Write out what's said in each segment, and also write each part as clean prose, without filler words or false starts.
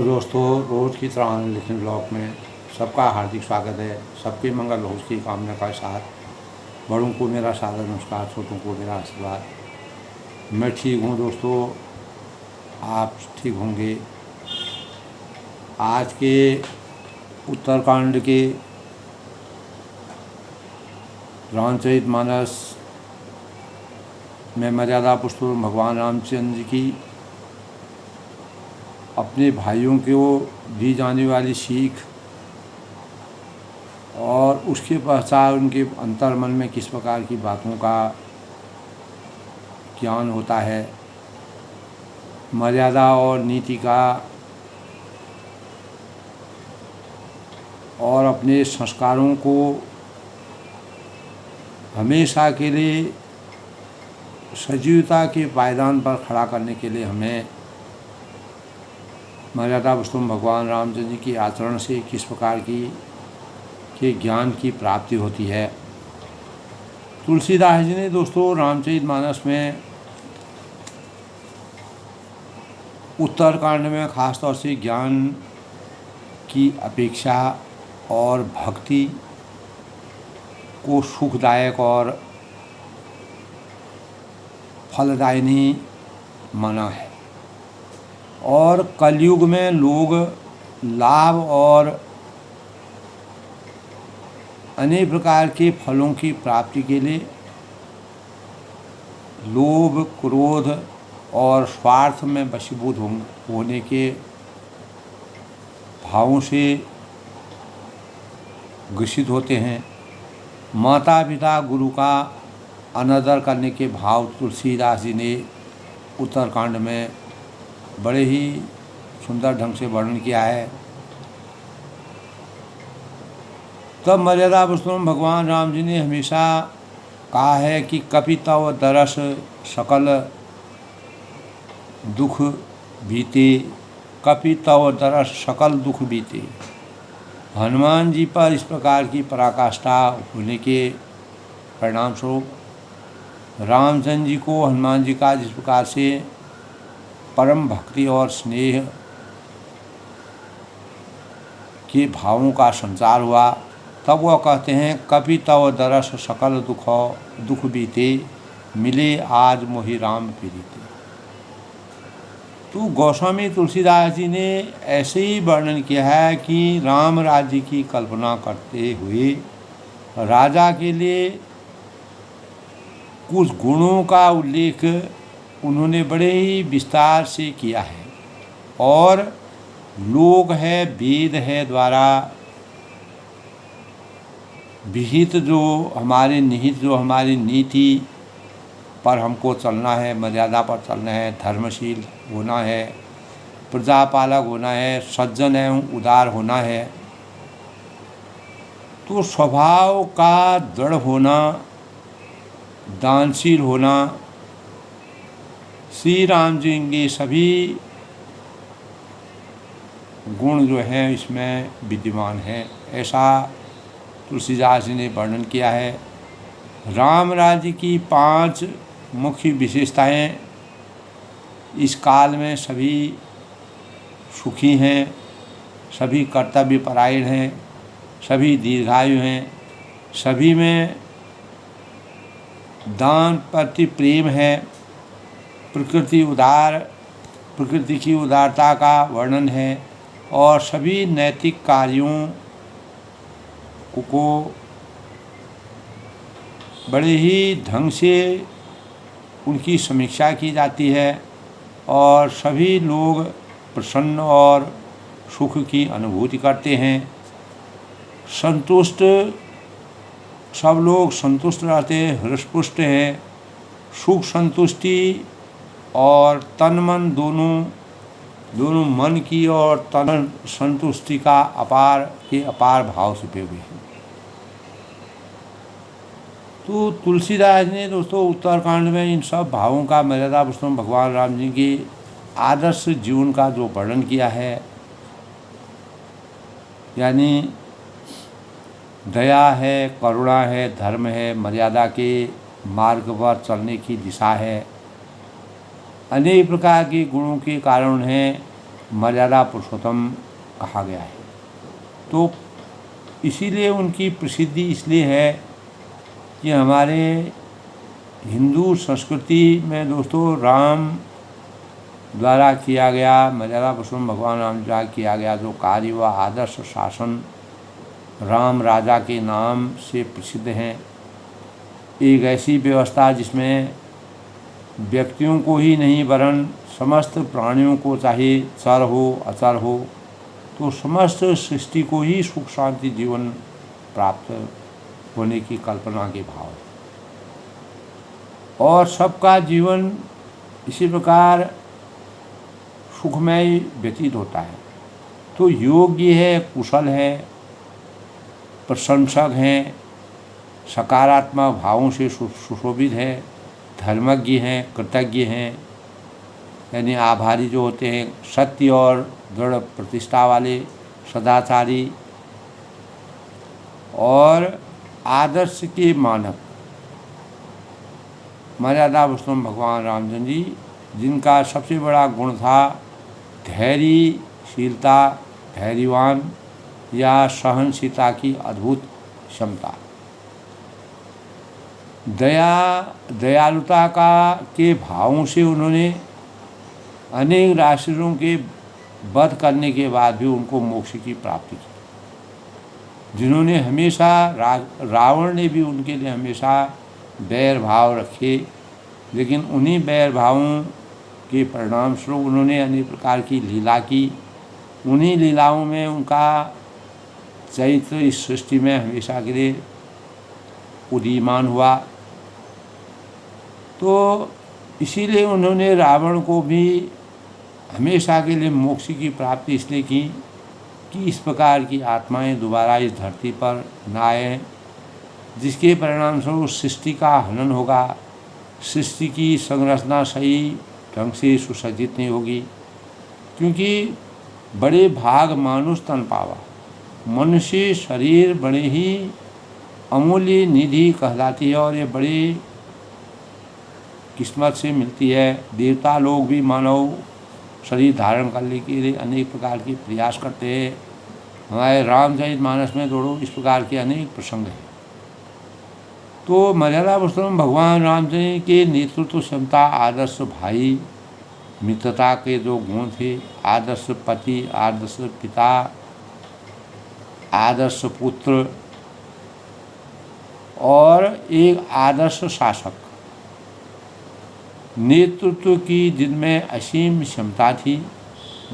दोस्तों, रोज़ की तरह लिखने ब्लॉग में सबका हार्दिक स्वागत है। सबके मंगल हो उसकी कामना के साथ बड़ों को मेरा सादर नमस्कार, छोटों को मेरा आशीर्वाद। मैं ठीक हूँ दोस्तों, आप ठीक होंगे। आज के उत्तरकांड के रामचरितमानस में मर्यादा पुरुषोत्तम भगवान रामचंद्र जी की अपने भाइयों को दी जाने वाली सीख और उसके पश्चात उनके अंतर्मन में किस प्रकार की बातों का ज्ञान होता है, मर्यादा और नीति का और अपने संस्कारों को हमेशा के लिए सजीवता के पायदान पर खड़ा करने के लिए हमें मर्यादा पुरुषोत्तम भगवान रामचंद्र जी के आचरण से किस प्रकार के ज्ञान की प्राप्ति होती है। तुलसीदास जी ने दोस्तों रामचरितमानस में उत्तरकांड में खास तौर से ज्ञान की अपेक्षा और भक्ति को सुखदायक और फलदायिनी माना है। और कलयुग में लोग लाभ और अनेक प्रकार के फलों की प्राप्ति के लिए लोभ, क्रोध और स्वार्थ में वशीभूत होने के भावों से ग्रसित होते हैं। माता पिता गुरु का अनादर करने के भाव तुलसीदास जी ने उत्तरकांड में बड़े ही सुंदर ढंग से वर्णन किया है। तब मर्यादा पुरुषोत्तम भगवान राम जी ने हमेशा कहा है कि कपि तव दरस सकल दुख बीते, कपि तव दरस सकल दुख बीते। हनुमान जी पर इस प्रकार की पराकाष्ठा होने के परिणाम स्वरूप रामचंद्र जी को हनुमान जी का जिस प्रकार से परम भक्ति और स्नेह के भावों का संचार हुआ, तब वह कहते हैं कपि तव दरस सकल दुख बीते, मिले आज मोहि राम पीड़िते। तो गोस्वामी तुलसीदास जी ने ऐसे ही वर्णन किया है कि राम राज्य की कल्पना करते हुए राजा के लिए कुछ गुणों का उल्लेख उन्होंने बड़े ही विस्तार से किया है। और लोक है, वेद है द्वारा विहित जो हमारे निहित जो हमारी नीति पर हमको चलना है, मर्यादा पर चलना है, धर्मशील होना है, प्रजापालक होना है, सज्जन एवं उदार होना है, तो स्वभाव का दृढ़ होना, दानशील होना, श्री राम जी के सभी गुण जो हैं इसमें विद्यमान हैं, ऐसा तुलसीदास जी ने वर्णन किया है। राम राज्य की 5 मुख्य विशेषताएं इस काल में सभी सुखी हैं, सभी कर्तव्यपरायण हैं, सभी दीर्घायु हैं, सभी में दान प्रति प्रेम है, प्रकृति की उदारता का वर्णन है, और सभी नैतिक कार्यों को बड़े ही ढंग से उनकी समीक्षा की जाती है और सभी लोग प्रसन्न और सुख की अनुभूति करते हैं। सब लोग संतुष्ट रहते हैं, हृष्टपुष्ट हैं। सुख संतुष्टि और तन मन दोनों मन की और तन संतुष्टि का अपार भाव छुपे हुए हैं। तो तुलसीदास ने दोस्तों उत्तरकांड में इन सब भावों का मर्यादा पुरुषोत्तम भगवान राम जी के आदर्श जीवन का जो वर्णन किया है, यानी दया है, करुणा है, धर्म है, मर्यादा के मार्ग पर चलने की दिशा है, अनेक प्रकार के गुणों के कारण हैं मर्यादा पुरुषोत्तम कहा गया है। तो इसीलिए उनकी प्रसिद्धि इसलिए है कि हमारे हिंदू संस्कृति में दोस्तों राम द्वारा किया गया, मर्यादा पुरुषोत्तम भगवान राम द्वारा किया गया जो कार्य व आदर्श शासन राम राजा के नाम से प्रसिद्ध हैं। एक ऐसी व्यवस्था जिसमें व्यक्तियों को ही नहीं वरन समस्त प्राणियों को, चाहे चर हो अचर हो, तो समस्त सृष्टि को ही सुख शांति जीवन प्राप्त होने की कल्पना के भाव है और सबका जीवन इसी प्रकार सुखमय व्यतीत होता है। तो योग्य है, कुशल है, प्रशंसक हैं, सकारात्मक भावों से सुशोभित है, धर्मज्ञ हैं, कृतज्ञ हैं, यानी आभारी जो होते हैं, सत्य और दृढ़ प्रतिष्ठा वाले, सदाचारी और आदर्श के मानक मर्यादा पुरुषोत्तम भगवान रामचंद्र जी, जिनका सबसे बड़ा गुण था धैर्यशीलता, धैर्यवान या सहनशीलता की अद्भुत क्षमता, दयालुता के भावों से उन्होंने अनेक राक्षसों के वध करने के बाद भी उनको मोक्ष की प्राप्ति की। जिन्होंने हमेशा रावण ने भी उनके लिए हमेशा बैर भाव रखे, लेकिन उन्हीं बैर भावों के परिणाम स्वरूप उन्होंने अनेक प्रकार की लीला की। उन्हीं लीलाओं में उनका चरित्र इस सृष्टि में हमेशा के लिए उदीयमान हुआ। तो इसीलिए उन्होंने रावण को भी हमेशा के लिए मोक्ष की प्राप्ति इसलिए की कि इस प्रकार की आत्माएं दोबारा इस धरती पर न आए, जिसके परिणाम स्वरूप सृष्टि का हनन होगा, सृष्टि की संरचना सही ढंग से सुसज्जित नहीं होगी, क्योंकि बड़े भाग मानुष तन पावा, मनुष्य शरीर बड़े ही अमूल्य निधि कहलाती है और ये बड़ी किस्मत से मिलती है। देवता लोग भी मानव शरीर धारण करने के लिए अनेक प्रकार के प्रयास करते हैं। हमारे रामचरितमानस में दोनों इस प्रकार के अनेक प्रसंग हैं। तो मर्यादा पुरुषोत्तम भगवान रामचंद्र के नेतृत्व क्षमता, आदर्श भाई, मित्रता के जो गुण थे, आदर्श पति, आदर्श पिता, आदर्श पुत्र और एक आदर्श शासक, नेतृत्व की जिनमें असीम क्षमता थी,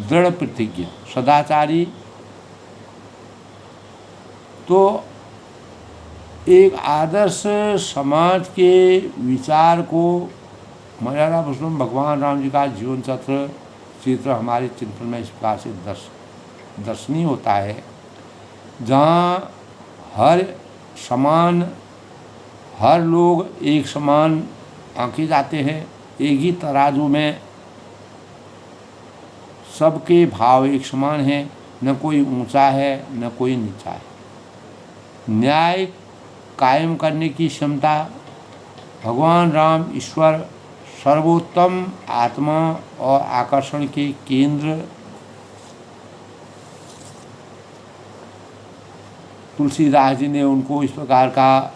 दृढ़ प्रतिज्ञा, सदाचारी, तो एक आदर्श समाज के विचार को मर्यादा पुरुषोत्तम भगवान राम जी का जीवन चित्र हमारे चिंतन में इस प्रकार से दर्शनीय होता है, जहाँ हर लोग एक समान आंके जाते हैं, एक ही तराजू में सबके भाव एक समान हैं, न कोई ऊंचा है न कोई नीचा है। न्याय कायम करने की क्षमता, भगवान राम ईश्वर सर्वोत्तम आत्मा और आकर्षण के केंद्र, तुलसीदास जी ने उनको इस प्रकार का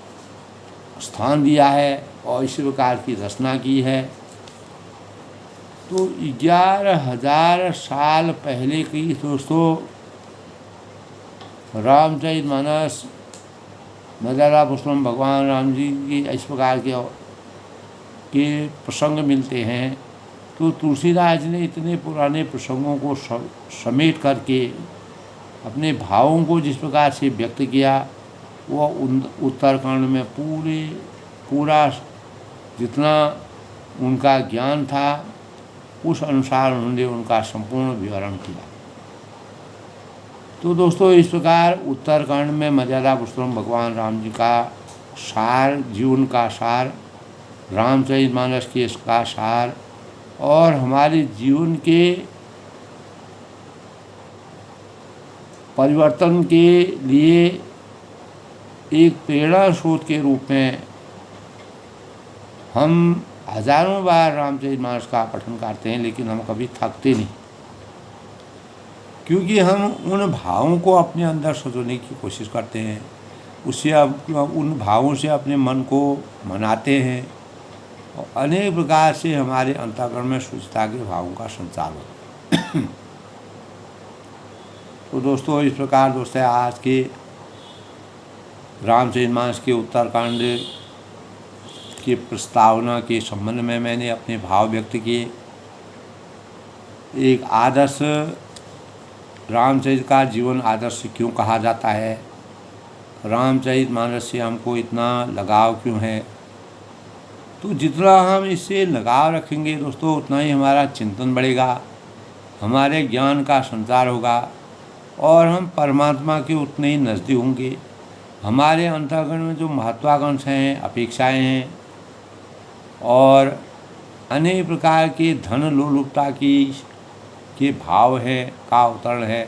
स्थान दिया है और इस प्रकार की रचना की है। तो 11,000 साल पहले की दोस्तों रामचरितमानस, मर्यादा पुरुषोत्तम भगवान राम जी की इस प्रकार के प्रसंग मिलते हैं। तो तुलसीदास जी ने इतने पुराने प्रसंगों को समेट करके अपने भावों को जिस प्रकार से व्यक्त किया, वह उत्तरकांड में पूरा जितना उनका ज्ञान था उस अनुसार उन्होंने उनका संपूर्ण विवरण किया। तो दोस्तों इस प्रकार उत्तरकांड में मर्यादा पुरुषोत्तम भगवान राम जी का सार, जीवन का सार, रामचरितमानस के इसका सार और हमारे जीवन के परिवर्तन के लिए एक प्रेरणा स्रोत के रूप में हम हजारों बार रामचरितमानस का पठन करते हैं, लेकिन हम कभी थकते नहीं। क्योंकि हम उन भावों को अपने अंदर सजोने की कोशिश करते हैं, उससे अब उन भावों से अपने मन को मनाते हैं और अनेक प्रकार से हमारे अंतःकरण में शुचिता के भावों का संचार होता है। तो दोस्तों, इस प्रकार दोस्तों आज के रामचरितमानस के उत्तरकांड की प्रस्तावना के संबंध में मैंने अपने भाव व्यक्त किए। एक आदर्श रामचरित का जीवन आदर्श क्यों कहा जाता है, रामचरितमानस से हमको इतना लगाव क्यों है, तो जितना हम इससे लगाव रखेंगे दोस्तों उतना ही हमारा चिंतन बढ़ेगा, हमारे ज्ञान का संचार होगा और हम परमात्मा के उतने ही नज़दीक होंगे। हमारे अंतःकरण में जो महत्वाकांक्षाएं हैं, अपेक्षाएं हैं और अनेक प्रकार के धन लोलुपता के भाव है का अवतरण है,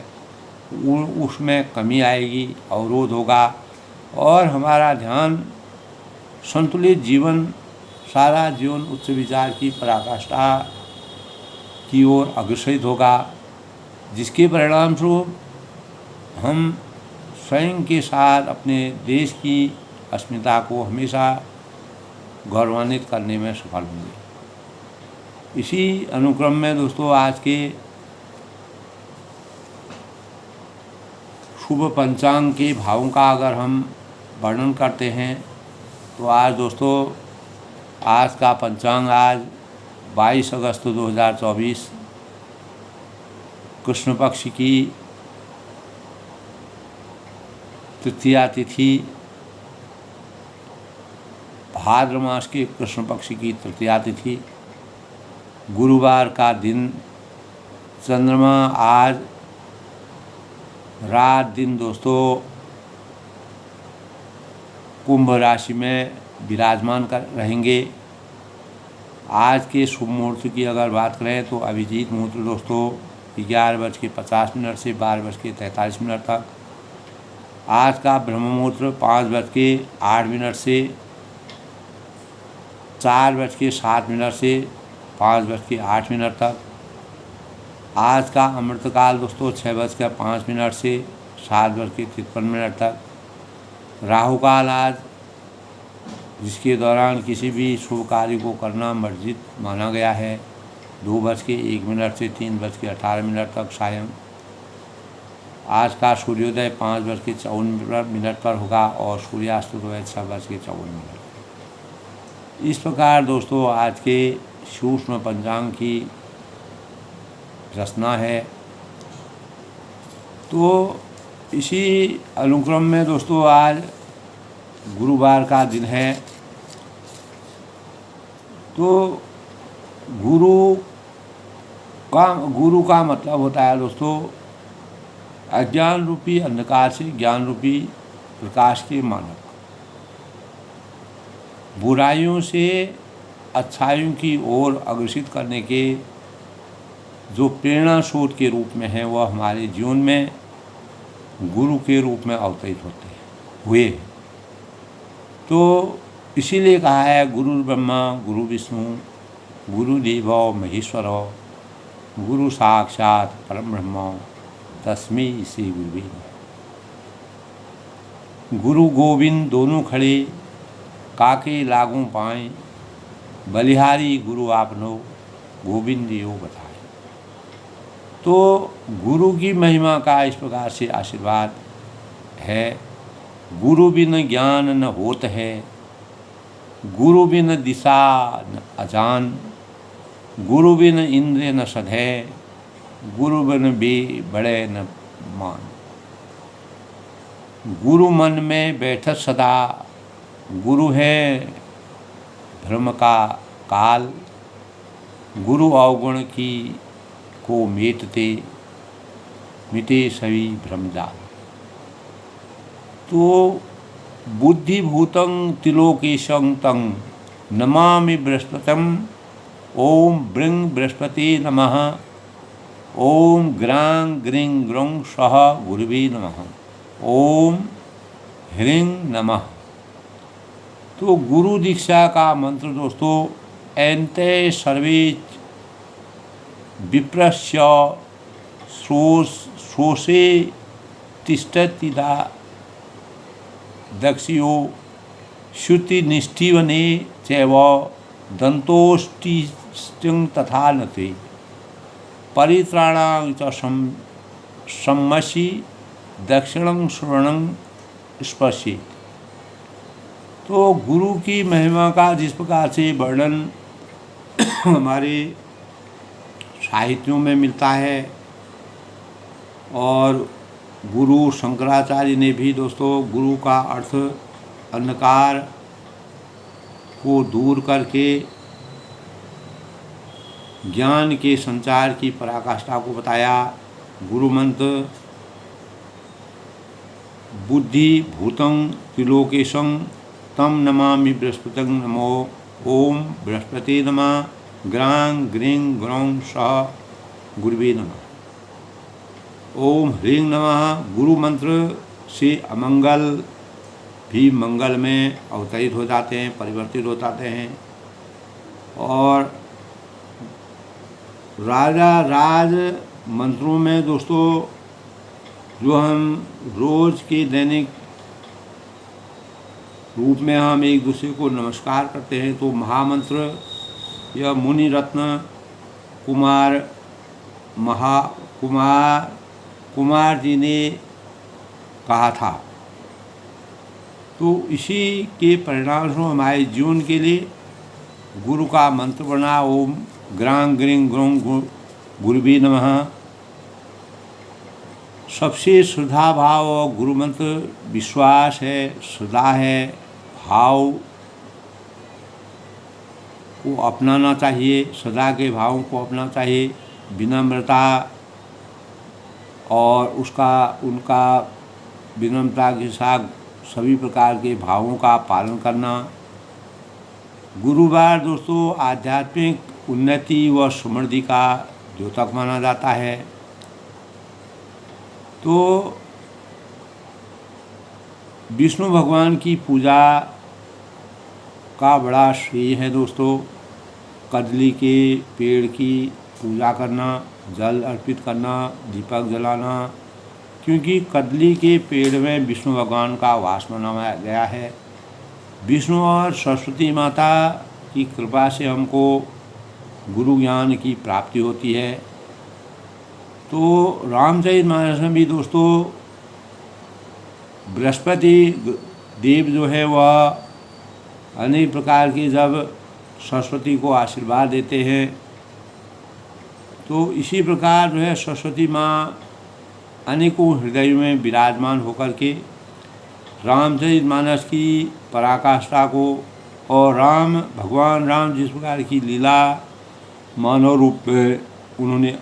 उसमें कमी आएगी, अवरोध होगा और हमारा ध्यान संतुलित जीवन, सारा जीवन उच्च विचार की पराकाष्ठा की ओर अग्रसरित होगा, जिसके परिणाम स्वरूप हम स्वयं के साथ अपने देश की अस्मिता को हमेशा गौरवान्वित करने में सफल होंगे। इसी अनुक्रम में दोस्तों आज के शुभ पंचांग के भावों का अगर हम वर्णन करते हैं तो आज दोस्तों आज का पंचांग आज 22 अगस्त 2024 कृष्ण पक्ष की तृतीया तिथि, भाद्र मास के कृष्ण पक्ष की तृतीया तिथि, गुरुवार का दिन, चंद्रमा आज रात दिन दोस्तों कुंभ राशि में विराजमान कर रहेंगे। आज के शुभ मुहूर्त की अगर बात करें तो अभिजीत मुहूर्त दोस्तों 11:50 से 12:43 तक, आज का ब्रह्म मुहूर्त 5:08 से 4:07 से 5:08 तक, आज का अमृतकाल दोस्तों 6:05 से 7:53 तक, राहु काल आज जिसके दौरान किसी भी शुभ कार्य को करना वर्जित माना गया है 2:01 से 3:18 तक सायं, आज का सूर्योदय 5:54 पर होगा और सूर्यास्त जो है 6:54। इस प्रकार दोस्तों आज के सूक्ष्म पंचांग की रचना है। तो इसी अनुक्रम में दोस्तों आज गुरुवार का दिन है। तो गुरु का मतलब होता है दोस्तों अज्ञान रूपी अंधकार से ज्ञान रूपी प्रकाश के मानक, बुराइयों से अच्छाइयों की ओर अग्रसित करने के जो प्रेरणा स्रोत के रूप में है वह हमारे जीवन में गुरु के रूप में अवतरित हुए। तो इसीलिए कहा है गुरु ब्रह्मा गुरु विष्णु गुरुदेवो महेश्वरो गुरु साक्षात परम ब्रह्म तस्मै श्री गुरुवे नमः। गुरु गोविंद दोनों खड़े काके लागू पाएँ, बलिहारी गुरु आपनो गोविंद यो बताए। तो गुरु की महिमा का इस प्रकार से आशीर्वाद है। गुरु बिन ज्ञान न होत है, गुरु बिन दिशा न अजान, गुरु बिन इंद्र न सधे, गुरु बिन बे बड़े न मान। गुरु मन में बैठत सदा, गुरु है भ्रम का काल, गुरु अवगुण की को मिटे सभी भ्रमजाल। तो बुद्धिभूतं त्रिलोकेशं तं नमामि बृहस्पतिं, ओम बृंग बृहस्पति नमः, ओम ग्रां ग्रीं ग्रौं सह गुरुवे नमः, ओम ह्रीं नमः। तो गुरु दीक्षा का मंत्र दोस्तों एन्ते सर्वे विप्रस्य श्रोषे तिष्ठतिदा दक्षियो श्रुतिनिष्ठीवने चैव दन्तोष्टिष्टिं तथा नते परित्राणां च सम्मसि दक्षिणं श्रवणं स्पर्शेत। तो गुरु की महिमा का जिस प्रकार से वर्णन हमारे साहित्यों में मिलता है और गुरु शंकराचार्य ने भी दोस्तों गुरु का अर्थ अंधकार को दूर करके ज्ञान के संचार की पराकाष्ठा को बताया। गुरु मंत्र बुद्धि भूतं त्रिलोकेशं तम नमामि बृहस्पतिं नमो ओम बृहस्पति नमः ग्रां ग्रीं ग्रौं सः गुरुवे नमः। ओम ह्रीं नमः। गुरु मंत्र से अमंगल भी मंगल में अवतरित हो जाते हैं, परिवर्तित हो जाते हैं। और राजा राज मंत्रों में दोस्तों जो हम रोज के दैनिक रूप में हम एक दूसरे को नमस्कार करते हैं, तो महामंत्र यह मुनि रत्न कुमार जी ने कहा था। तो इसी के परिणाम स्वरूप हमारे जीवन के लिए गुरु का मंत्र बना ओम ग्रां ग्रीं ग्रौं गुरुवे नमः। सबसे श्रद्धा भाव और गुरु मंत्र विश्वास है, श्रद्धा है, भाव को अपनाना चाहिए, सदा के भावों को अपनाना चाहिए, विनम्रता और उनका विनम्रता के साथ सभी प्रकार के भावों का पालन करना। गुरुवार दोस्तों आध्यात्मिक उन्नति व समृद्धि का द्योतक माना जाता है। तो विष्णु भगवान की पूजा का बड़ा श्रेय है दोस्तों। कदली के पेड़ की पूजा करना, जल अर्पित करना, दीपक जलाना, क्योंकि कदली के पेड़ में विष्णु भगवान का वास मनाया गया है। विष्णु और सरस्वती माता की कृपा से हमको गुरु ज्ञान की प्राप्ति होती है। तो रामचरितमानस में भी दोस्तों बृहस्पति देव जो है वह अनेक प्रकार के जब सरस्वती को आशीर्वाद देते हैं, तो इसी प्रकार जो है सरस्वती माँ अनेकों हृदयों में विराजमान होकर के रामचरितमानस की पराकाष्ठा को और भगवान राम जिस प्रकार की लीला मानव रूप में उन्होंने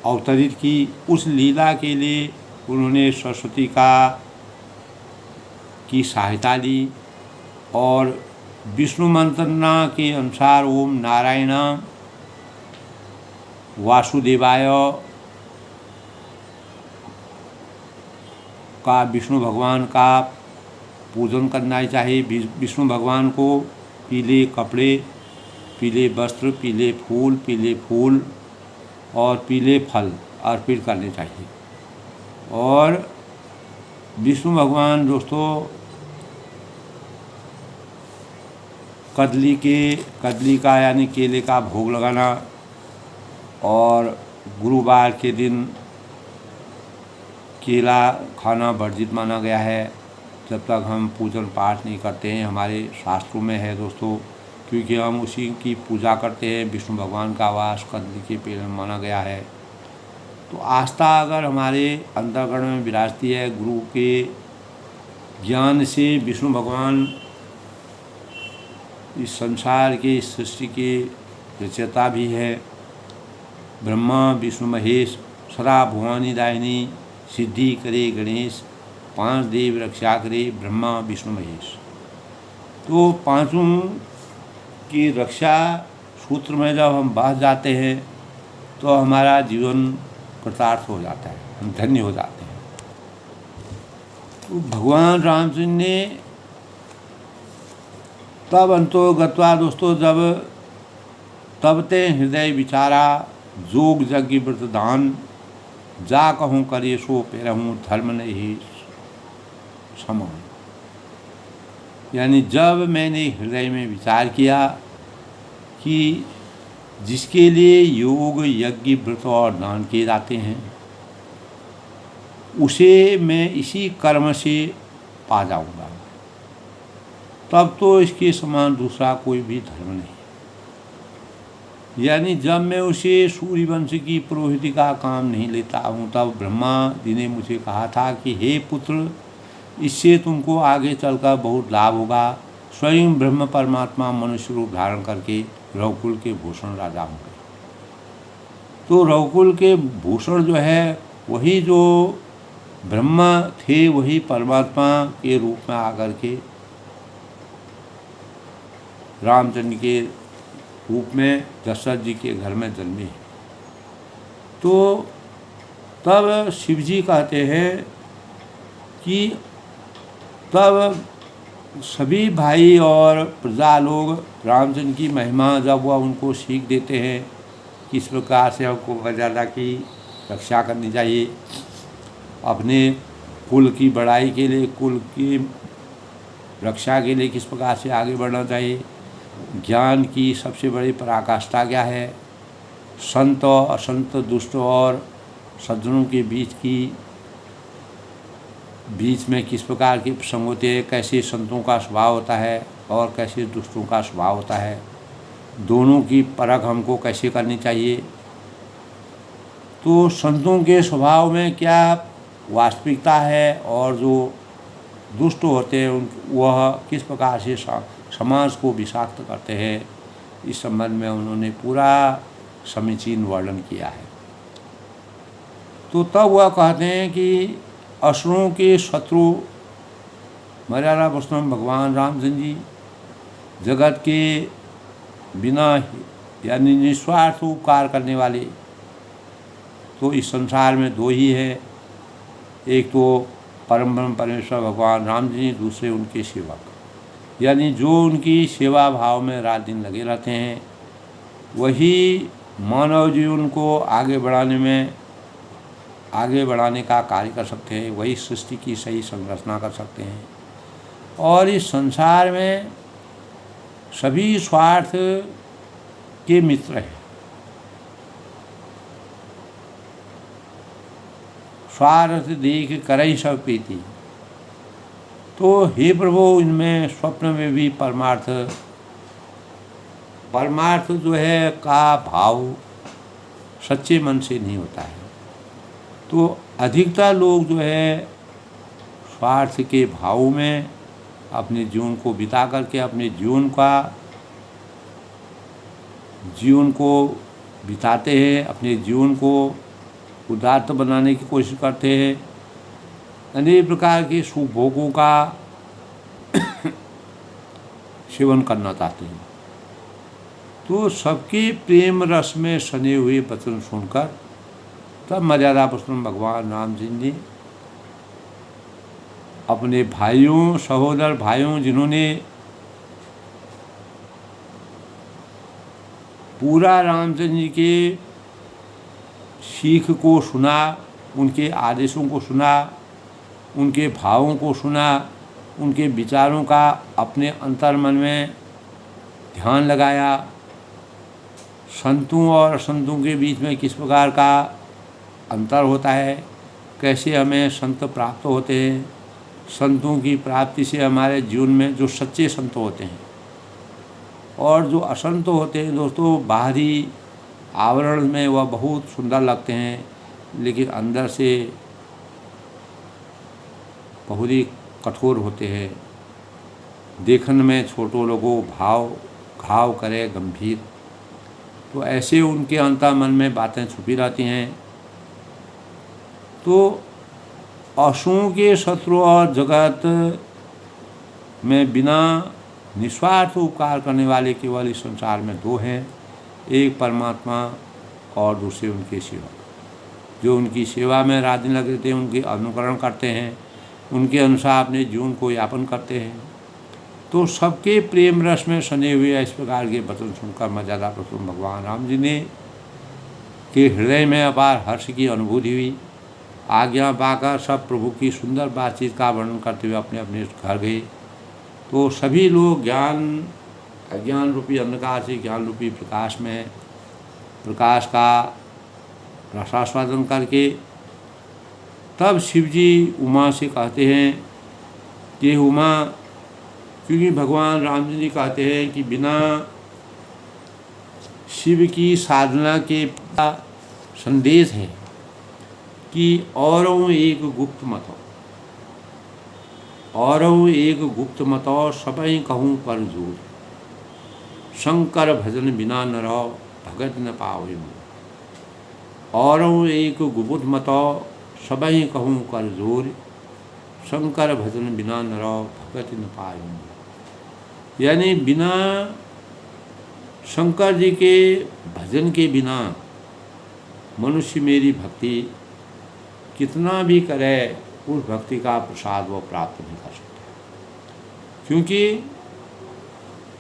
अवतरित की, उस लीला के लिए उन्होंने सरस्वती की सहायता ली और विष्णु मंत्रना के अनुसार ओम नारायण वासुदेवाय का विष्णु भगवान का पूजन करना चाहिए। विष्णु भगवान को पीले कपड़े, पीले वस्त्र, पीले फूल और पीले फल अर्पित करने चाहिए। और विष्णु भगवान दोस्तों कदली का यानी केले का भोग लगाना और गुरुवार के दिन केला खाना वर्जित माना गया है जब तक हम पूजन पाठ नहीं करते हैं। हमारे शास्त्रों में है दोस्तों, क्योंकि हम उसी की पूजा करते हैं। विष्णु भगवान का वास कदली के पेड़ में माना गया है। तो आस्था अगर हमारे अंतःकरण में विराजती है, गुरु के ज्ञान से विष्णु भगवान इस संसार के, इस सृष्टि के रचयिता भी है। ब्रह्मा विष्णु महेश सदा भुवानी दायिनी, सिद्धि करे गणेश, 5 देव रक्षा करे ब्रह्मा विष्णु महेश। तो पांचों की रक्षा सूत्र में जब हम बस जाते हैं तो हमारा जीवन कृतार्थ हो जाता है, हम धन्य हो जाते हैं। तो भगवान रामचंद्र ने तब अंतो गत्वा दोस्तों जब तब ते हृदय विचारा जोग यज्ञ व्रत दान जा कहूँ करे सो पेरहूँ धर्म नहीं समान। यानी जब मैंने हृदय में विचार किया कि जिसके लिए योग यज्ञ व्रत और दान किए जाते हैं उसे मैं इसी कर्म से पा जाऊंगा, तब तो इसके समान दूसरा कोई भी धर्म नहीं। यानी जब मैं उसे सूर्यवंश की पुरोहिती का काम नहीं लेता हूँ, तब ब्रह्मा जी ने मुझे कहा था कि हे पुत्र, इससे तुमको आगे चलकर बहुत लाभ होगा। स्वयं ब्रह्म परमात्मा मनुष्य रूप धारण करके रघुकुल के भूषण राजा होंगे। तो रघुकुल के भूषण जो है वही जो ब्रह्मा थे वही परमात्मा के रूप में आकर के रामचंद्र के रूप में दशरथ जी के घर में जन्मे। तो तब शिव जी कहते हैं कि तब सभी भाई और प्रजा लोग रामचंद्र की महिमा जब वह उनको सीख देते हैं किस प्रकार से हमको मर्यादा की रक्षा करनी चाहिए, अपने कुल की बढ़ाई के लिए, कुल की रक्षा के लिए किस प्रकार से आगे बढ़ना चाहिए, ज्ञान की सबसे बड़ी पराकाष्ठा क्या है, संत और असंत, दुष्ट और सज्जनों के बीच में किस प्रकार के प्रसंग होते हैं, कैसे संतों का स्वभाव होता है और कैसे दुष्टों का स्वभाव होता है, दोनों की परख हमको कैसे करनी चाहिए। तो संतों के स्वभाव में क्या वास्तविकता है और जो दुष्ट होते हैं वह किस प्रकार से समाज को विषाक्त करते हैं, इस संबंध में उन्होंने पूरा समीचीन वर्णन किया है। तो तब वह कहते हैं कि असुरों के शत्रु मर्यादा पुरुषोत्तम भगवान रामचंद्र जी जगत के बिना यानी निस्वार्थ उपकार करने वाले तो इस संसार में दो ही है, एक तो परम ब्रह्म परमेश्वर भगवान राम जी, दूसरे उनके सेवक। यानी जो उनकी सेवा भाव में रात दिन लगे रहते हैं वही मानव जीवन को आगे बढ़ाने का कार्य कर सकते हैं, वही सृष्टि की सही संरचना कर सकते हैं। और इस संसार में सभी स्वार्थ के मित्र हैं, स्वार्थ देख करई सब प्रीति। तो हे प्रभु, इनमें स्वप्न में भी परमार्थ जो है का भाव सच्चे मन से नहीं होता है। तो अधिकतर लोग जो है स्वार्थ के भाव में अपने जीवन को बिता करके अपने जीवन को बिताते हैं, अपने जीवन को उदात्त बनाने की कोशिश करते हैं, अनेक प्रकार के सुभोगों का सेवन करना चाहते हैं। तो सबके प्रेम रस में सने हुए वचन सुनकर तब मर्यादा पुरुषोत्तम भगवान राम जी ने अपने भाइयों, सहोदर भाइयों, जिन्होंने पूरा रामचंद्र जी के सीख को सुना, उनके आदेशों को सुना, उनके भावों को सुना, उनके विचारों का अपने अंतर्मन में ध्यान लगाया, संतों और असंतों के बीच में किस प्रकार का अंतर होता है, कैसे हमें संत प्राप्त होते हैं, संतों की प्राप्ति से हमारे जीवन में जो सच्चे संत होते हैं और जो असंत होते हैं दोस्तों, बाहरी आवरण में वह बहुत सुंदर लगते हैं लेकिन अंदर से बहुत ही कठोर होते हैं, देखने में छोटों लोगों घाव करे गंभीर। तो ऐसे उनके अंतर्मन में बातें छुपी रहती हैं। तो असुरों के शत्रु और जगत में बिना निस्वार्थ उपकार करने वाले केवल इस संसार में दो हैं, एक परमात्मा और दूसरे उनके सेवक, जो उनकी सेवा में रात दिन लगे रहते हैं, उनके अनुकरण करते हैं, उनके अनुसार अपने जीवन को यापन करते हैं। तो सबके प्रेम रस में सने हुए इस प्रकार के वचन सुनकर मर्यादा पुरुषोत्तम भगवान राम जी ने के हृदय में अपार हर्ष की अनुभूति हुई। आज्ञा पाकर सब प्रभु की सुंदर बातचीत का वर्णन करते हुए अपने अपने घर गए। तो सभी लोग अज्ञान रूपी अंधकार से ज्ञान रूपी प्रकाश में प्रकाश का रसास्वादन करके तब शिव जी उमा से कहते हैं कि उमा, क्योंकि भगवान राम जी कहते हैं कि बिना शिव की साधना के संदेश है कि औरों एक गुप्त मतो, औरों एक गुप्त मतो सबई कहूँ पर जोर, शंकर भजन बिना न रहो भगत न पावे मोर। औरों एक गुप्त मतो सबई कहूँ कर जोर, शंकर भजन बिना न रहो भगत न पावे मोर। यानी बिना शंकर जी के भजन के बिना मनुष्य मेरी भक्ति कितना भी करे, उस भक्ति का प्रसाद वो प्राप्त नहीं कर सकता, क्योंकि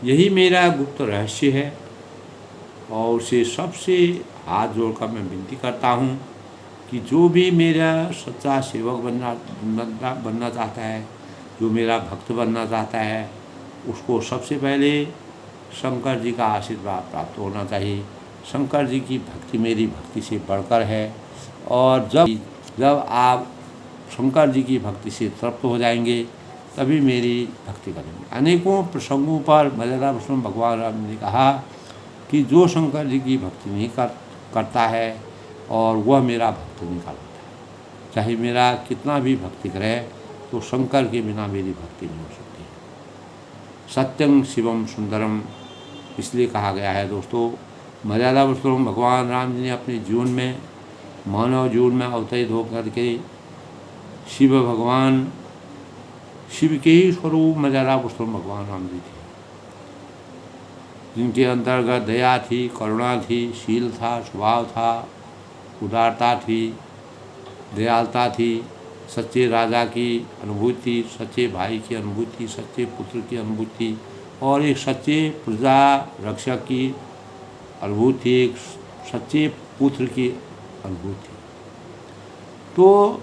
यही मेरा गुप्त रहस्य है। और उसे सबसे हाथ जोड़कर मैं विनती करता हूँ कि जो भी मेरा सच्चा सेवक बनना चाहता है, जो मेरा भक्त बनना चाहता है, उसको सबसे पहले शंकर जी का आशीर्वाद प्राप्त होना चाहिए। शंकर जी की भक्ति मेरी भक्ति से बढ़कर है। और जब आप शंकर जी की भक्ति से तृप्त हो जाएंगे तभी मेरी भक्ति करेंगे। अनेकों प्रसंगों पर मर्यादा पुरुषोत्तम भगवान राम ने कहा कि जो शंकर जी की भक्ति नहीं करता है और वह मेरा भक्त नहीं करता है, चाहे मेरा कितना भी भक्ति करे, तो शंकर के बिना मेरी भक्ति नहीं हो सकती है। सत्यम शिवम सुंदरम इसलिए कहा गया है दोस्तों। मर्यादा पुरुषोत्तम भगवान राम जी ने अपने जीवन में, मानव जीवन में अवतरित होकर के शिव भगवान, शिव के ही स्वरूप मर्यादा पुरुषोत्तम भगवान राम जी थे, जिनके अंतर्गत दया थी, करुणा थी, शील था, स्वभाव था, उदारता थी, दयालुता थी, सच्चे राजा की अनुभूति, सच्चे भाई की अनुभूति, सच्चे पुत्र की अनुभूति और एक सच्चे प्रजा रक्षक की अनुभूति, एक सच्चे पुत्र की अनुभूति। तो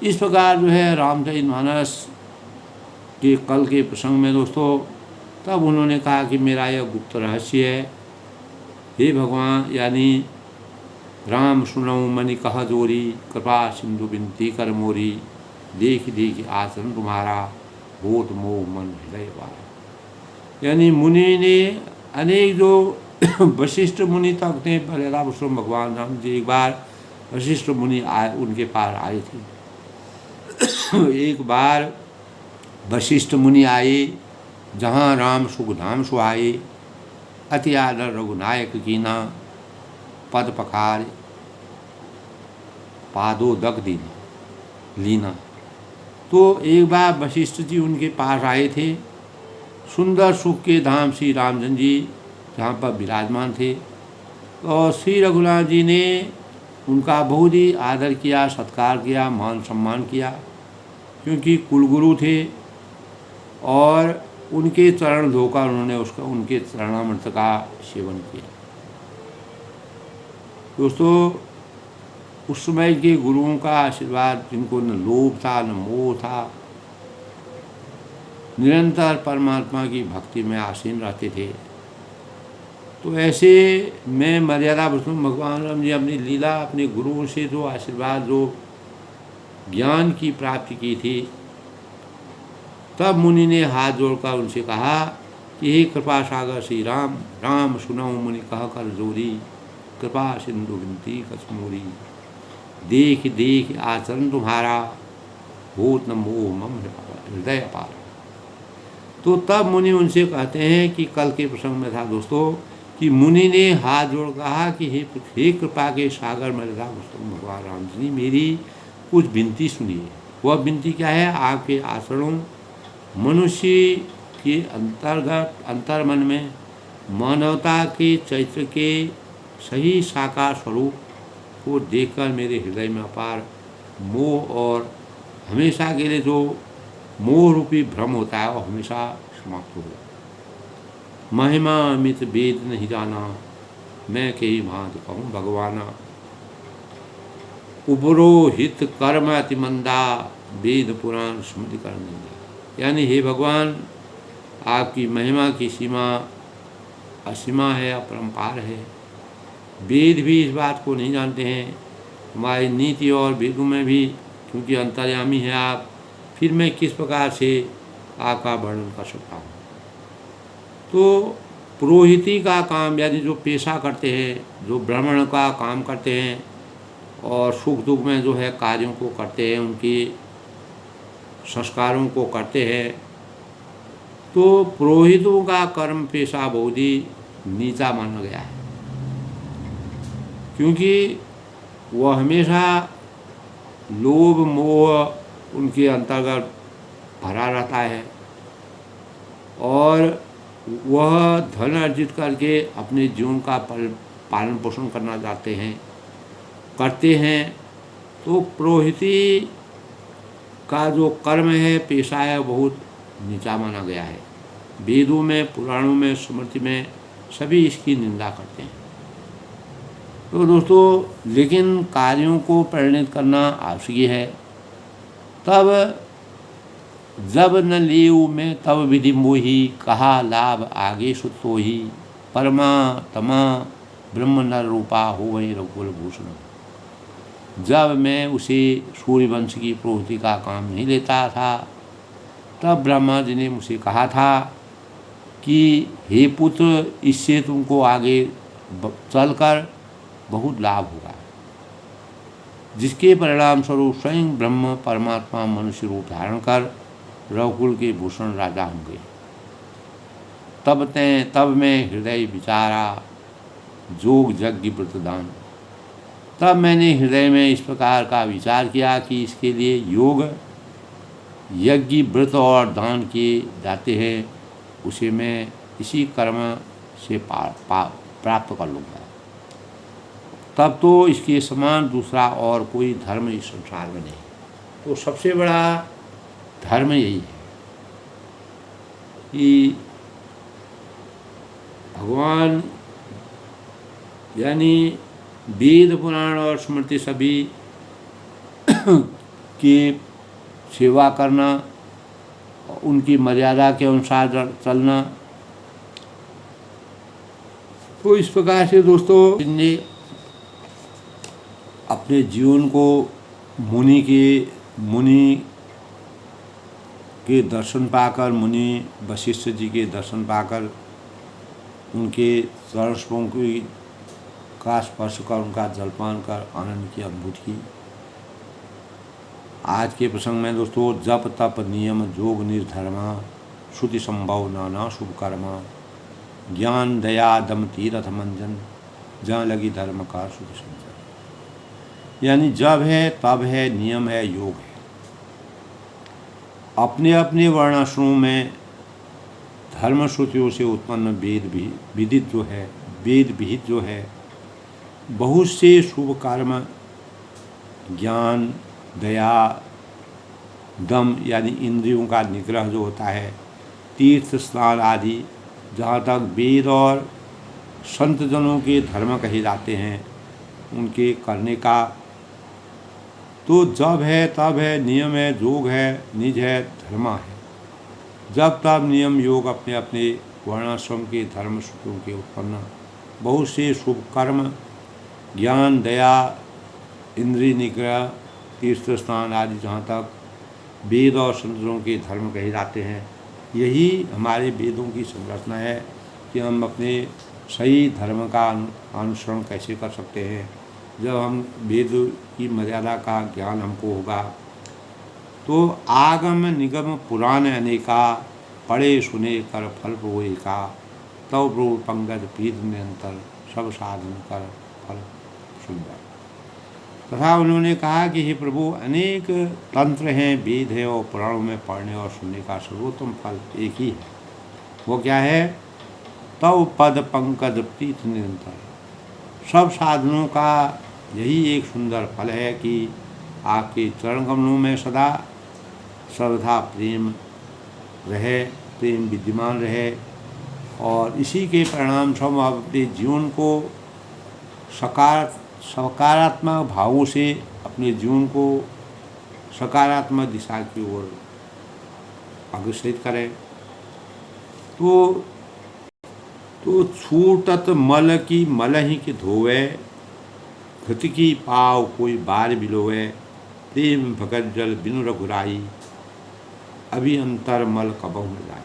इस प्रकार जो है रामचरितमानस के कल के प्रसंग में दोस्तों, तब उन्होंने कहा कि मेरा यह गुप्त रहस्य है, हे भगवान, यानी राम सुनऊ मनि कह जोरी, कृपा सिंधु बिनती कर मोरी, देख देख आचरण तुम्हारा, बोध मोह मन हृदय पारा। यानी मुनि ने अनेक जो वशिष्ठ मुनि तक थे, मर्यादा पुरुषोत्तम भगवान राम जी एक बार वशिष्ठ मुनि आए, उनके पास आए थे। एक बार वशिष्ठ मुनि आए, जहाँ राम सुखधाम सुहाए, अति आदर रघुनायक कीना, पद पखार पादो दग दीना लीना। तो एक बार वशिष्ठ जी उनके पास आए थे, सुंदर सुख के धाम श्री रामचंद्र जी जहाँ पर विराजमान थे, और श्री रघुनाथ जी ने उनका बहुत ही आदर किया, सत्कार किया, मान सम्मान किया, क्योंकि कुलगुरु थे और उनके चरण धोकर उन्होंने उनके चरणामृत का सेवन किया। दोस्तों, उस समय के गुरुओं का आशीर्वाद, जिनको न लोभ था न मोह था, निरंतर परमात्मा की भक्ति में आसीन रहते थे। तो ऐसे में मर्यादा पुरुषोत्तम भगवान राम जी अपनी लीला, अपने गुरुओं से जो आशीर्वाद, जो ज्ञान की प्राप्ति की थी, तब मुनि ने हाथ जोड़कर उनसे कहा कि हे कृपा सागर श्री राम, राम सुनऊ मुनि कह कर जोरी, कृपा सिंधु बिनती कसमोरी, देख देख आचरण तुम्हारा, भूत न मोह मम हृदय अपार। तो तब मुनि उनसे कहते हैं कि कल के प्रसंग में था दोस्तों, कि मुनि ने हाथ जोड़ कहा कि हे कृपा के सागर मर्यादा पुरुषोत्तम भगवान राम जी, मेरी कुछ विनती सुनिए। वह विनती क्या है? आपके आचरणों, मनुष्य के अंतर्गत अंतर्मन में मानवता के चैत्र के सही साकार स्वरूप को देखकर मेरे हृदय में अपार मोह और हमेशा के लिए जो मोह रूपी भ्रम होता है, वो हमेशा समाप्त हो गया। महिमा अमित वेद नहीं जाना, मैं के ही भांत कहूँ भगवाना। उपरोहित कर्म अति मंदा, वेद पुराण स्मृति कर निंदा। यानी हे भगवान, आपकी महिमा की सीमा असीमा है, अपरंपार है। वेद भी इस बात को नहीं जानते हैं, हमारी नीति और वेदों में भी, क्योंकि अंतर्यामी है आप, फिर मैं किस प्रकार से आपका वर्णन कर सकता हूँ। तो पुरोहिती का काम, यानी जो पेशा करते हैं, जो ब्राह्मण का काम करते हैं और सुख दुख में जो है कार्यों को करते हैं, उनके संस्कारों को करते हैं, तो पुरोहितों का कर्म पेशा बहुत ही नीचा माना गया है, क्योंकि वह हमेशा लोभ मोह उनके अंतर्गत भरा रहता है और वह धन अर्जित करके अपने जीवन का पालन पोषण करना चाहते हैं, करते हैं। तो पुरोहिती का जो कर्म है, पेशा है, बहुत नीचा माना गया है। वेदों में, पुराणों में, स्मृति में सभी इसकी निंदा करते हैं। तो दोस्तों, लेकिन कार्यों को परिणित करना आवश्यक है। तब जब न लेऊ में तब विधि मोही, कहा लाभ आगे सुतो ही, परमा तमा ब्रह्म नर रूपा हो वही रघुकुल भूषण। जब मैं उसे सूर्यवंश की पुरोहिती का काम नहीं लेता था, तब ब्रह्मा जी ने मुझसे कहा था कि हे पुत्र, इससे तुमको आगे चलकर बहुत लाभ होगा, जिसके परिणाम स्वरूप स्वयं ब्रह्म परमात्मा मनुष्य रूप धारण कर रघुकुल के भूषण राजा होंगे। तब मैं हृदय विचारा जोग यज्ञ व्रत दान। तब मैंने हृदय में इस प्रकार का विचार किया कि इसके लिए योग, यज्ञ, व्रत और दान किए जाते हैं, उसे मैं इसी कर्म से प्राप्त कर लूँगा। तब तो इसके समान दूसरा और कोई धर्म इस संसार में नहीं। तो सबसे बड़ा धर्म यही है कि भगवान, यानी वेद पुराण और स्मृति सभी की सेवा करना, उनकी मर्यादा के अनुसार चलना। तो इस प्रकार से दोस्तों, ने अपने जीवन को मुनि के दर्शन पाकर, मुनि वशिष्ठ जी के दर्शन पाकर, उनके चरण स्पर्श का स्पर्श कर, उनका जलपान कर आनंद की अनुभूति की। आज के प्रसंग में दोस्तों, जप तप नियम जोग निर्धर्मा, श्रुति संभव नाना शुभ कर्मा, ज्ञान दया दम तीरथ मंजन, जहाँ लगी धर्म का श्रुति संजन। यानी जब है तब है, नियम है, योग है। अपने अपने वर्णाश्रमों में धर्म श्रुतियों से उत्पन्न वेद विदित जो है, वेद विहित जो है, बहुत से शुभ कर्म, ज्ञान, दया, दम यानी इंद्रियों का निग्रह जो होता है, तीर्थ स्नान आदि, जहाँ तक वेद और संत जनों के धर्म कहे जाते हैं, उनके करने का तो जब है तब है, नियम है, जोग है, निज है, धर्मा है। जब तब नियम योग अपने अपने वर्णाश्रम के धर्म सूत्रों के उत्पन्न बहुत से शुभ कर्म, ज्ञान, दया, इंद्रिय निग्रह, तीर्थ स्थान आदि, जहाँ तक वेद और संतों के धर्म कहे जाते हैं, यही हमारे वेदों की संरचना है कि हम अपने सही धर्म का अनुसरण कैसे कर सकते हैं। जब हम वेद की मर्यादा का ज्ञान हमको होगा, तो आगम निगम पुराण अनेका, पढ़े सुने कर फल प्रोए का, तव प्रो पंगत पीत निरंतर, सब साधन कर फल सुंदर। तथा उन्होंने कहा कि हे प्रभु, अनेक तंत्र हैं, वेद है और पुराणों में पढ़ने और सुनने का सर्वोत्तम फल एक ही है। वो क्या है? तव पद पंकज प्रीत निरंतर। सब साधनों का यही एक सुंदर फल है कि आपके चरण कमलों में सदा श्रद्धा प्रेम रहे, प्रेम विद्यमान रहे, और इसी के परिणाम स्वरूप आप अपने जीवन को सकारात्मक भावों से अपने जीवन को सकारात्मक दिशा की ओर अग्रसरित करें। तो छूटत मल की मल ही के धोवे, घृत की पाव कोई बार बिलोवे, प्रेम भगत जल बिनु रघुराई, अभी अंतर मल कबहु न जाए।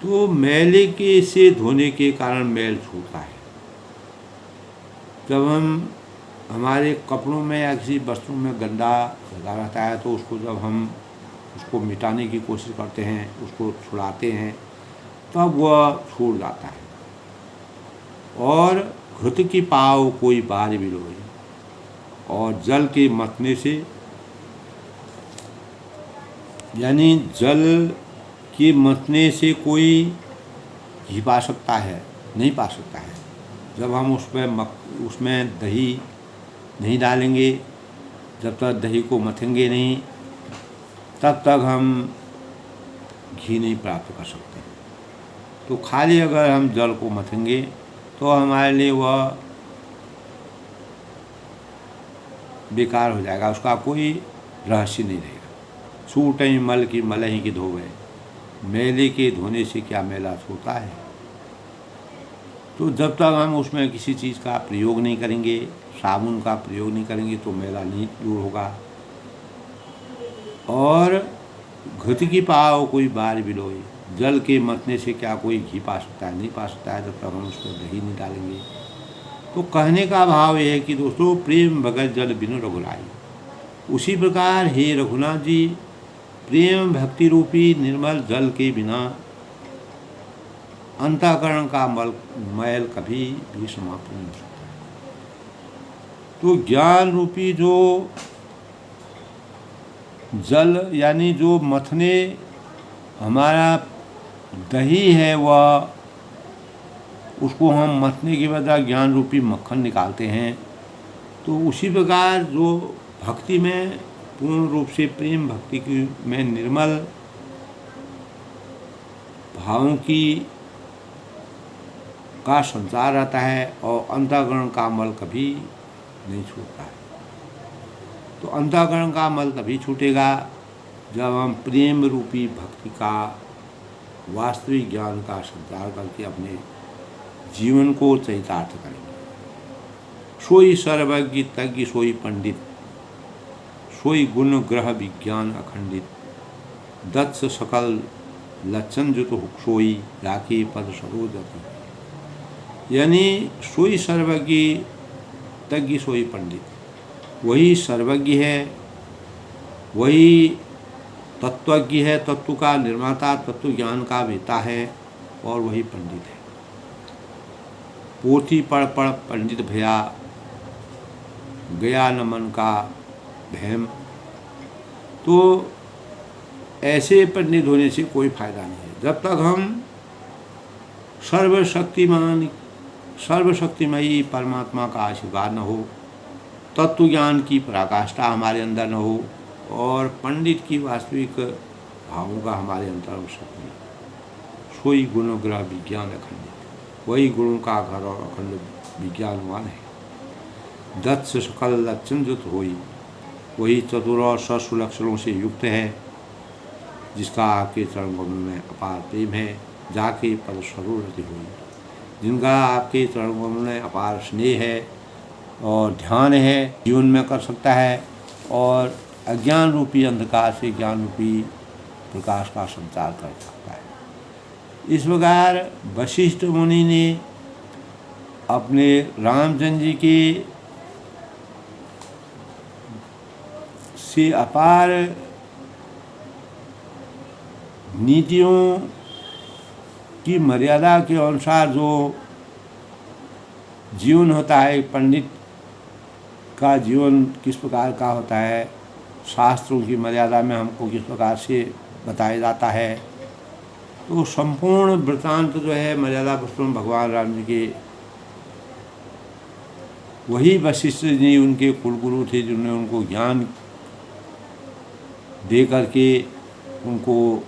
तो मैले के से धोने के कारण मैल छूटता है। जब हमारे कपड़ों में या किसी वस्तु में गंदा लगा रहता है तो उसको जब हम उसको मिटाने की कोशिश करते हैं, उसको छुड़ाते हैं, तब वह छूट जाता है। और घृत की पाव कोई बार बिलोए, और जल के मतने से, यानी जल के मतने से कोई घी पा सकता है, नहीं पा सकता है। जब हम उसमें दही नहीं डालेंगे, जब तक दही को मथेंगे नहीं, तब तक हम घी नहीं प्राप्त कर सकते। तो खाली अगर हम जल को मथेंगे तो हमारे लिए वह बेकार हो जाएगा, उसका कोई रहस्य नहीं रहेगा। छूटई मल की मल ही की धोवे, मैले के धोने से क्या मैला छूटता है। तो जब तक हम उसमें किसी चीज़ का प्रयोग नहीं करेंगे, साबुन का प्रयोग नहीं करेंगे, तो मैला नहीं दूर होगा। और घृत की पाव कोई बार बिलोई, जल के मतने से क्या कोई घी पा सकता है, नहीं पा सकता है, जब तक हम उसमें दही नहीं डालेंगे। तो कहने का भाव यह है कि दोस्तों, प्रेम भगत जल बिनु रघुराई। उसी प्रकार हे रघुनाथ जी, प्रेम भक्ति रूपी निर्मल जल के बिना अंतःकरण का मैल कभी भी समाप्त नहीं हो सकता। तो ज्ञान रूपी जो जल, यानी जो मथने हमारा दही है, वह उसको हम मथने के बाद ज्ञान रूपी मक्खन निकालते हैं। तो उसी प्रकार जो भक्ति में पूर्ण रूप से प्रेम भक्ति की में निर्मल भावों की का संचार रहता है और अंतःकरण का मल कभी नहीं छूटता है। तो अंतःकरण का मल तभी छूटेगा जब हम प्रेम रूपी भक्ति का वास्तविक ज्ञान का संचार करके अपने जीवन को चरितार्थ करेंगे। सोई सर्वज्ञ तज्ञ सोई पंडित, सोई गुण ग्रह विज्ञान अखंडित, दत्स सकल लक्षण जो तो सोई जाके पद सरोजति। यानी सोई सर्वज्ञ तज्ञ सोई पंडित, वही सर्वज्ञ है, वही तत्वज्ञ है, तत्व का निर्माता, तत्व ज्ञान का वेता है, और वही पंडित है। पोथी पढ़ पढ़ पंडित भया, गया न मन का भैम। तो ऐसे पंडित होने से कोई फायदा नहीं है जब तक हम सर्वशक्तिमयी परमात्मा का आशीर्वाद न हो, तत्व ज्ञान की पराकाष्ठा हमारे अंदर न हो, और पंडित की वास्तविक भावों का हमारे अंतर आवश्यक नहीं। सोई गुणग्रह विज्ञान अखंडित, वही गुणों का घर और अखंड विज्ञानवान है। दत्स सकल लक्षण युक्त होई, वही चतुर और सस्व लक्षणों से युक्त है, जिसका आपके चरण कमल में अपार प्रेम है। जाके पद सरोरति हुई, जिनका आपके चरण कमल में अपार स्नेह है और ध्यान है, जीवन में कर सकता है, और अज्ञान रूपी अंधकार से ज्ञान रूपी प्रकाश का संचार कर सकता है। इस प्रकार वशिष्ठ मुनि ने अपने रामचंद्र जी के से अपार नीतियों की मर्यादा के अनुसार जो जीवन होता है, पंडित का जीवन किस प्रकार का होता है, शास्त्रों की मर्यादा में हमको किस प्रकार से बताया जाता है। तो संपूर्ण वृत्तांत जो है मर्यादा पुरुषोत्तम भगवान राम जी के, वही वशिष्ठ जी उनके कुलगुरु थे, जिन्होंने उनको ज्ञान दे करके उनको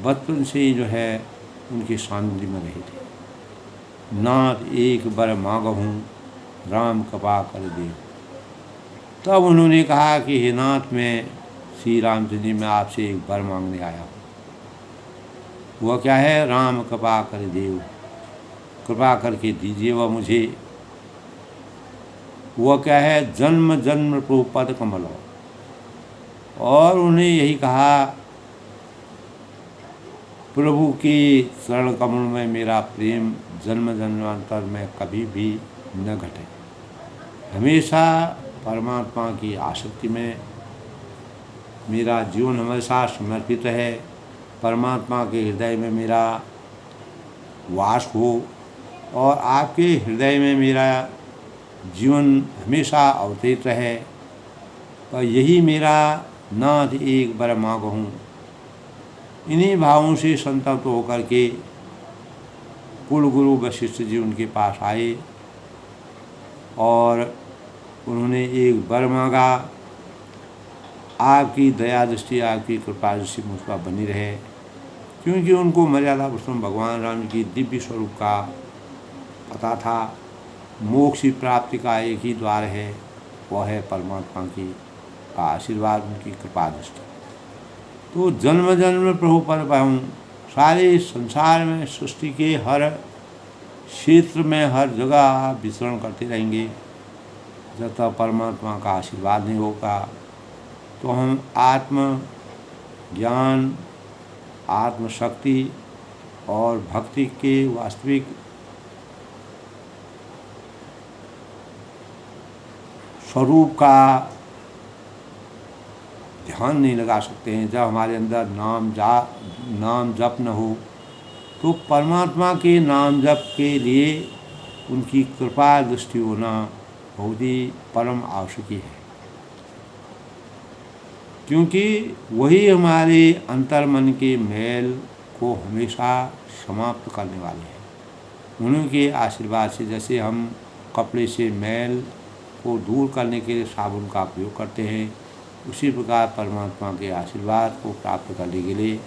बचपन से ही जो है उनके सानिध्य में रहे थे। नाथ एक बर मांगहूँ राम कृपा कर दे। तब उन्होंने कहा कि हे नाथ, मैं श्री रामचंद्र जी, मैं आपसे एक वर मांगने आया हूँ। वह क्या है? राम कृपा कर देव, कृपा करके दीजिए वह मुझे। वह क्या है? जन्म जन्म प्रभु पद कमल। और उन्हें यही कहा, प्रभु के चरण कमल में मेरा प्रेम जन्म जन्मांतर में कभी भी न घटे। हमेशा परमात्मा की आसक्ति में मेरा जीवन हमेशा समर्पित है। परमात्मा के हृदय में मेरा वास हो और आपके हृदय में मेरा जीवन हमेशा अवतरित रहे। पर यही मेरा नाथ एक वर मांगहूँ। इन्हीं भावों से संतप्त होकर के कुल गुरु वशिष्ठ जी उनके पास आए और उन्होंने एक वर मांगा, आपकी दया दृष्टि, आपकी कृपा दृष्टि मुझ पर बनी रहे। क्योंकि उनको मर्यादा पुरुषोत्तम भगवान राम की दिव्य स्वरूप का पता था। मोक्ष की प्राप्ति का एक ही द्वार है, वह है परमात्मा की का आशीर्वाद, उनकी कृपा दृष्टि। तो जन्म जन्म प्रभु पर पाऊँ। सारे संसार में, सृष्टि के हर क्षेत्र में, हर जगह आप विचरण करते रहेंगे। जब तक परमात्मा का आशीर्वाद नहीं होगा तो हम आत्म ज्ञान, आत्मशक्ति और भक्ति के वास्तविक स्वरूप का ध्यान नहीं लगा सकते हैं। जब हमारे अंदर नाम जप न हो तो परमात्मा के नाम जप के लिए उनकी कृपा दृष्टि होना बहुत ही परम आवश्यक है। क्योंकि वही हमारे अंतर्मन के मैल को हमेशा समाप्त करने वाले हैं। उनके आशीर्वाद से, जैसे हम कपड़े से मैल को दूर करने के लिए साबुन का प्रयोग करते हैं, उसी प्रकार परमात्मा के आशीर्वाद को प्राप्त करने के लिए,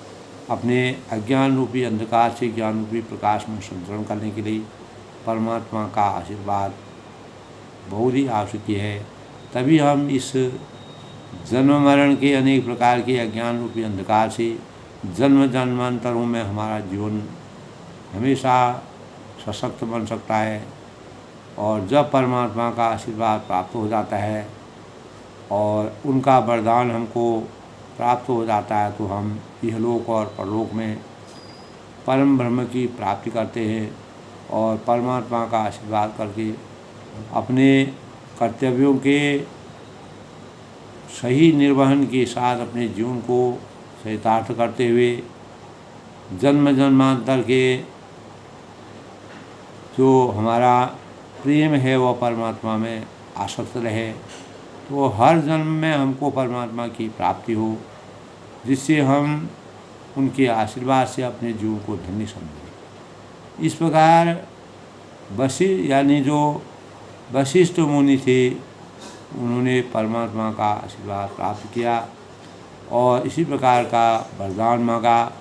अपने अज्ञान रूपी अंधकार से ज्ञान रूपी प्रकाश में संतरण करने के लिए परमात्मा का आशीर्वाद बहुत ही आवश्यक है। तभी हम इस जन्म मरण के अनेक प्रकार के अज्ञान रूपी अंधकार से जन्म जन्मांतरों में हमारा जीवन हमेशा सशक्त बन सकता है। और जब परमात्मा का आशीर्वाद प्राप्त हो जाता है और उनका वरदान हमको प्राप्त हो जाता है, तो हम इहलोक और परलोक में परम ब्रह्म की प्राप्ति करते हैं और परमात्मा का आशीर्वाद करके अपने कर्तव्यों के सही निर्वहन के साथ अपने जीवन को चरितार्थ करते हुए जन्म जन्मांतर के जो हमारा प्रेम है वह परमात्मा में आसक्त रहे। तो हर जन्म में हमको परमात्मा की प्राप्ति हो, जिससे हम उनके आशीर्वाद से अपने जीवन को धन्य समझें। इस प्रकार जो वशिष्ठ मुनि थे, उन्होंने परमात्मा का आशीर्वाद प्राप्त किया और इसी प्रकार का वरदान मांगा।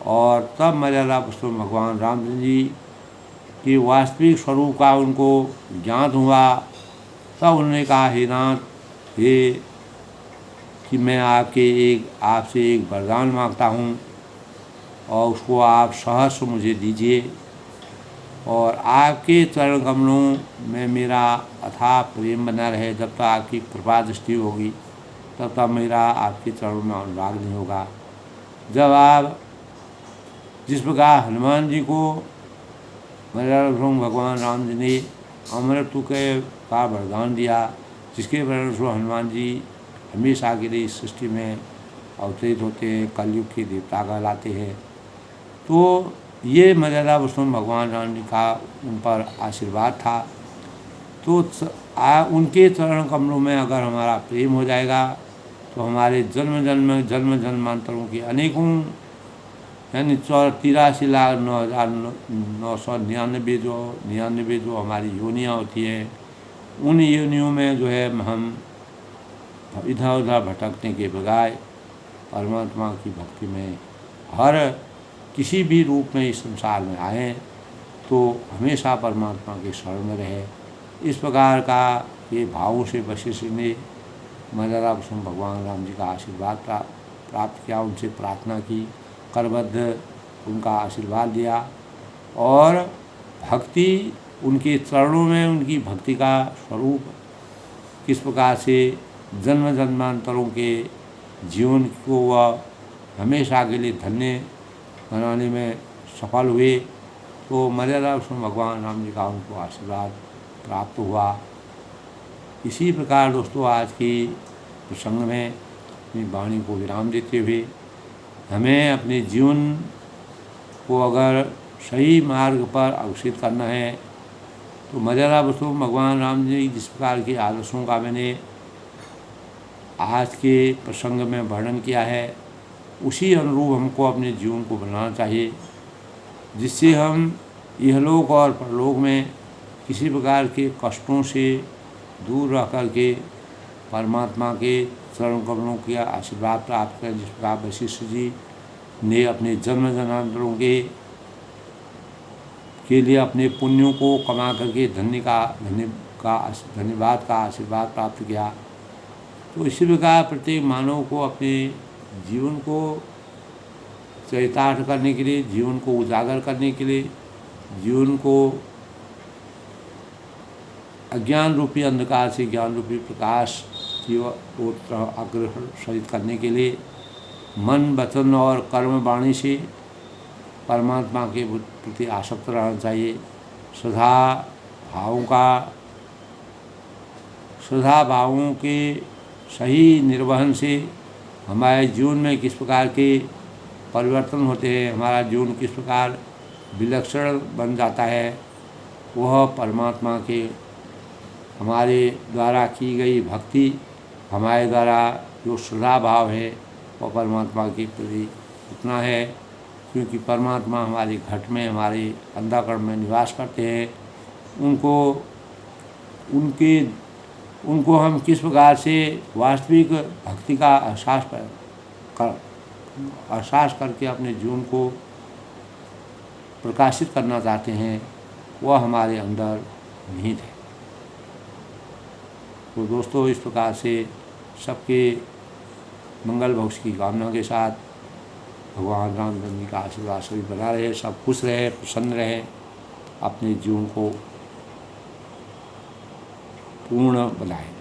और तब मर्यादा पुरुषोत्तम भगवान रामचंद्र जी के वास्तविक स्वरूप का उनको ज्ञात हुआ। तब उन्होंने कहा, हे नाथ, हे कि मैं आपसे एक वरदान मांगता हूँ और उसको आप सहर्ष मुझे दीजिए। और आपके चरण कमलों में मेरा अथाह प्रेम बना रहे। जब तक आपकी कृपा दृष्टि होगी तब तक मेरा आपके चरणों में अनुराग नहीं होगा। जब आप जिस प्रकार हनुमान जी को भगवान राम जी ने अमृत्यु के का वरदान दिया, जिसके परिणामस्वरूप हनुमान जी हमेशा के लिए इस सृष्टि में अवतरित होते हैं, कलयुग के देवता कहलाते हैं। तो ये मर्यादा पुरुषोत्तम भगवान राम जी का उन पर आशीर्वाद था। तो उनके चरण कमलों में अगर हमारा प्रेम हो जाएगा तो हमारे जन्म जन्मांतरों के अनेकों यानी 83,09,999 जो हमारी योनियाँ होती है, उन योनियों में जो है हम इधर उधर भटकने के बजाय परमात्मा की भक्ति में हर किसी भी रूप में इस संसार में आए तो हमेशा परमात्मा के शरण में रहे इस प्रकार का ये भावों से वशिष्ठ ने मर्यादा पुरुषोत्तम भगवान राम जी का आशीर्वाद प्राप्त किया, उनसे प्रार्थना की, करबद्ध उनका आशीर्वाद दिया और भक्ति उनके चरणों में उनकी भक्ति का स्वरूप किस प्रकार से जन्म जन्मांतरों के जीवन को वह हमेशा के लिए धन्य बनाने में सफल हुए। तो मर्यादा पुरुषोत्तम भगवान राम जी का उनको आशीर्वाद प्राप्त हुआ। इसी प्रकार दोस्तों आज की प्रसंग में अपनी वाणी को विराम देते हुए हमें अपने जीवन को अगर सही मार्ग पर अग्रसित करना है तो मर्यादा पुरुषोत्तम भगवान राम जी जिस प्रकार के आदर्शों का मैंने आज के प्रसंग में वर्णन किया है उसी अनुरूप हमको अपने जीवन को बनाना चाहिए, जिससे हम इहलोक और परलोक में किसी प्रकार के कष्टों से दूर रह कर के परमात्मा के चरण कमलों के आशीर्वाद प्राप्त करें। जिस प्रकार वशिष्ठ जी ने अपने जन्म जन्मांतरों के लिए अपने पुण्यों को कमा करके धन्यवाद का आशीर्वाद प्राप्त किया, तो इसी प्रकार प्रत्येक मानव को अपने जीवन को चरितार्थ करने के लिए, जीवन को उजागर करने के लिए, जीवन को अज्ञान रूपी अंधकार से ज्ञान रूपी प्रकाश की ओर अग्रसरित करने के लिए मन, वचन और कर्म वाणी से परमात्मा के प्रति आसक्त रहना चाहिए। श्रद्धा भावों के सही निर्वहन से हमारे जीवन में किस प्रकार के परिवर्तन होते हैं, हमारा जीवन किस प्रकार विलक्षण बन जाता है, वह परमात्मा के हमारे द्वारा की गई भक्ति, हमारे द्वारा जो श्रद्धा भाव है वह परमात्मा के प्रति उतना है, क्योंकि परमात्मा हमारे घट में, हमारे अंतःकरण में निवास करते हैं। उनको हम किस प्रकार से वास्तविक भक्ति का एहसास करके अपने जीवन को प्रकाशित करना चाहते हैं, वह हमारे अंदर निहित है। तो दोस्तों इस प्रकार से सबके मंगल भविष्य की कामना के साथ भगवान रामचंद्र जी का आशीर्वाद सभी बना रहे, सब खुश रहे, प्रसन्न रहे, अपने जीवन को पूर्ण बनाएं।